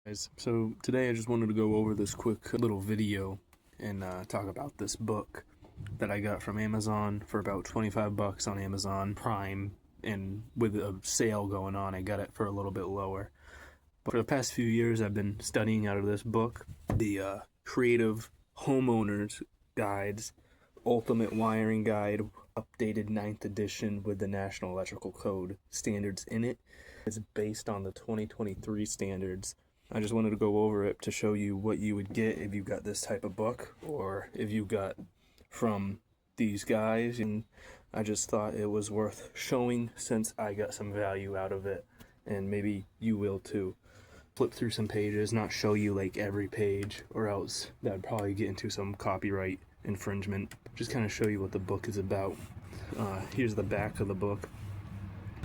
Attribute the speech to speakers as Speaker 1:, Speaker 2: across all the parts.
Speaker 1: Guys, so today I just wanted to go over this quick little video and talk about this book that I got from Amazon for about 25 bucks on Amazon Prime, and with a sale going on I got it for a little bit lower. But for the past few years I've been studying out of this book, the Creative Homeowners Guides Ultimate Wiring Guide, updated 9th edition with the National Electrical Code standards in it. It's based on the 2023 standards. I just wanted to go over it to show you what you would get if you got this type of book, or if you got from these guys, and I just thought it was worth showing since I got some value out of it, and maybe you will too. Flip through some pages, not show you like every page, or else that'd probably get into some copyright infringement. Just kind of show you what the book is about. Here's the back of the book.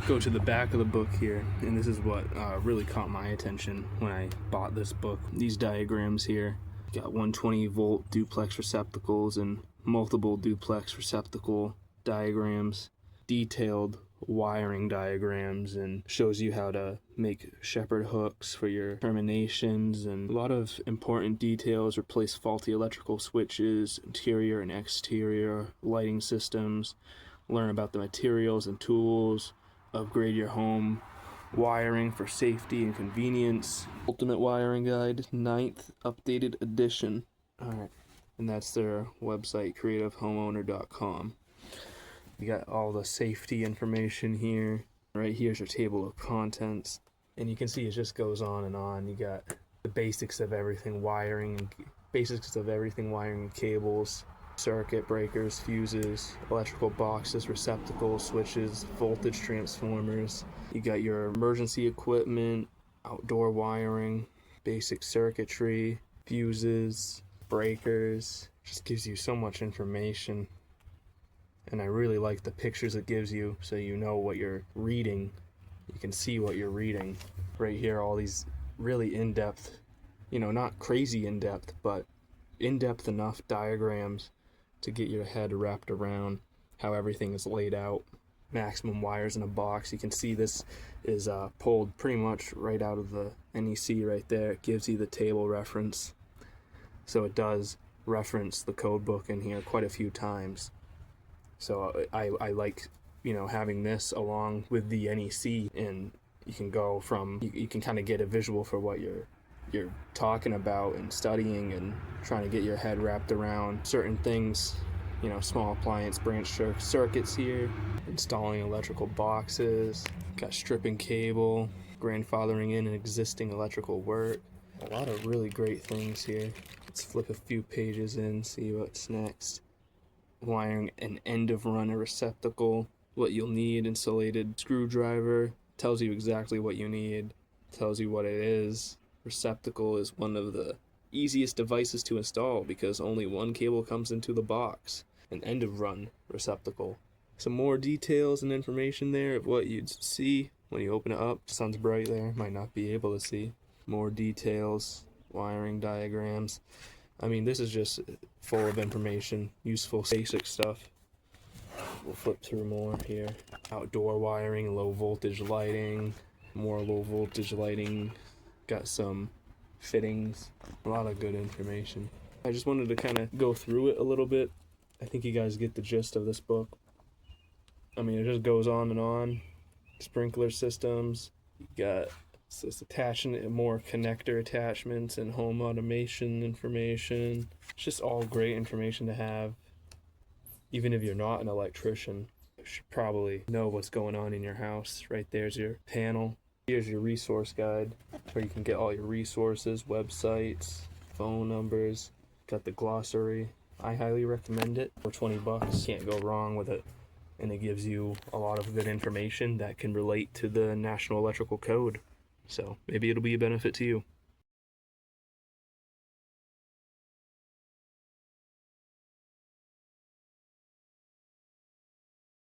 Speaker 1: Go to the back of the book here, and this is what really caught my attention when I bought this book. These diagrams here, got 120 volt duplex receptacles and multiple duplex receptacle diagrams, detailed wiring diagrams, and shows you how to make shepherd hooks for your terminations, and a lot of important details. Replace faulty electrical switches, interior and exterior lighting systems, learn about the materials and tools, upgrade your home wiring for safety and convenience. Ultimate Wiring Guide, 9th updated edition. Alright, and that's their website, creativehomeowner.com. You got all the safety information here. Right here's your table of contents, and you can see it just goes on and on. You got the basics of everything wiring, and cables, circuit breakers, fuses, electrical boxes, receptacles, switches, voltage transformers. You got your emergency equipment, outdoor wiring, basic circuitry, fuses, breakers. Just gives you so much information. And I really like the pictures it gives you, so you know what you're reading. You can see what you're reading. Right here, all these really in-depth, not crazy in-depth, but in-depth enough diagrams to get your head wrapped around how everything is laid out. Maximum wires in a box. You can see this is pulled pretty much right out of the NEC right there. It gives you the table reference. So it does reference the code book in here quite a few times. So I like, having this along with the NEC, and you can go from, you can kind of get a visual for what you're talking about and studying and trying to get your head wrapped around certain things. Small appliance branch circuits here, installing electrical boxes, got stripping cable, grandfathering in an existing electrical work. A lot of really great things here. Let's flip a few pages in, see what's next. Wiring an end of run receptacle, what you'll need, insulated screwdriver, tells you exactly what you need, tells you what it is. Receptacle is one of the easiest devices to install because only one cable comes into the box. An end of run receptacle. Some more details and information there of what you'd see when you open it up. Sun's bright there, might not be able to see. More details, wiring diagrams. This is just full of information, useful, basic stuff. We'll flip through more here. Outdoor wiring, low voltage lighting, more low voltage lighting. Got some fittings, a lot of good information. I just wanted to kind of go through it a little bit. I think you guys get the gist of this book. It just goes on and on. Sprinkler systems, you got this attaching more connector attachments and home automation information. It's just all great information to have. Even if you're not an electrician, you should probably know what's going on in your house. Right there's your panel. Here's your resource guide, where you can get all your resources, websites, phone numbers. Got the glossary. I highly recommend it. For 20 bucks, can't go wrong with it. And it gives you a lot of good information that can relate to the National Electrical Code. So maybe it'll be a benefit to you.